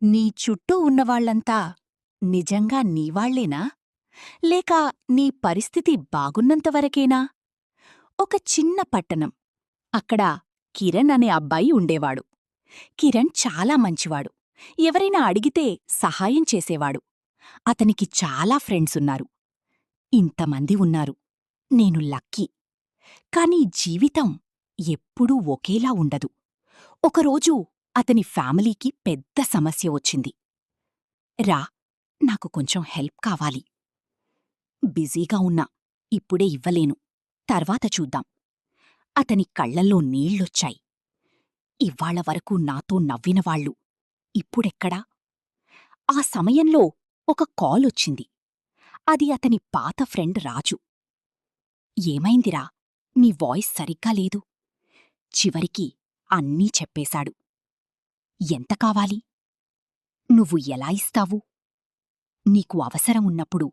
నీ చుట్టూ ఉన్నవాళ్లంతా నిజంగా నీవాళ్లేనా? లేక నీ పరిస్థితి బాగున్నంతవరకేనా? ఒక చిన్న పట్టణం. అక్కడ కిరణ్ అనే అబ్బాయి ఉండేవాడు. కిరణ్ చాలా మంచివాడు. ఎవరైనా అడిగితే సహాయం చేసేవాడు. అతనికి చాలా ఫ్రెండ్సున్నారు. ఇంతమంది ఉన్నారు. నేను లక్కీ. కాని జీవితం ఎప్పుడూ ఒకేలా ఉండదు. ఒకరోజు అతని ఫ్యామిలీకి పెద్ద సమస్య వచ్చింది. రా, నాకు కొంచెం హెల్ప్ కావాలి. బిజీగా ఉన్నా, ఇప్పుడే ఇవ్వలేను. తర్వాత చూద్దాం. అతని కళ్లల్లో నీళ్లొచ్చాయి. ఇవ్వాళ వరకు నాతో నవ్వినవాళ్లు ఇప్పుడెక్కడా? ఆ సమయంలో ఒక కాలొచ్చింది. అది అతని పాత ఫ్రెండ్ రాజు. ఏమైందిరా, నీ వాయిస్ సరిగ్గా లేదు. చివరికి అన్నీ చెప్పేశాడు. ఎంత కావాలి? నువ్వు ఎలా ఇస్తావు? నీకు అవసరం ఉన్నప్పుడు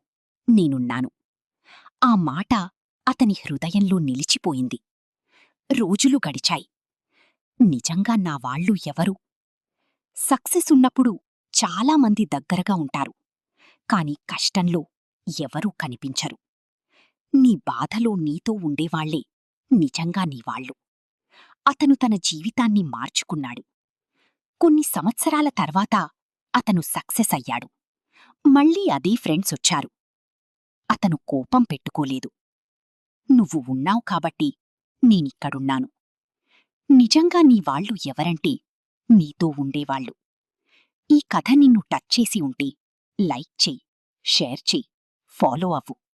నేనున్నాను. ఆ మాట అతని హృదయంలో నిలిచిపోయింది. రోజులు గడిచాయి. నిజంగా నా వాళ్ళు ఎవరు? సక్సెస్ ఉన్నప్పుడు చాలామంది దగ్గరగా ఉంటారు. కాని కష్టంలో ఎవరూ కనిపించరు. నీ బాధలో నీతో ఉండేవాళ్లే నిజంగా నీవాళ్ళు. అతను తన జీవితాన్ని మార్చుకున్నాడు. కొన్ని సంవత్సరాల తర్వాత అతను సక్సెస్ అయ్యాడు. మళ్ళీ అదే ఫ్రెండ్సొచ్చారు. అతను కోపం పెట్టుకోలేదు. నువ్వు ఉన్నావు కాబట్టి నేనిక్కడున్నాను. నిజంగా నీవాళ్లు ఎవరంటే నీతో ఉండేవాళ్లు. ఈ కథ నిన్ను టచ్ చేసి ఉంటే లైక్ చెయ్, షేర్ చెయ్, ఫాలో అవ్వు.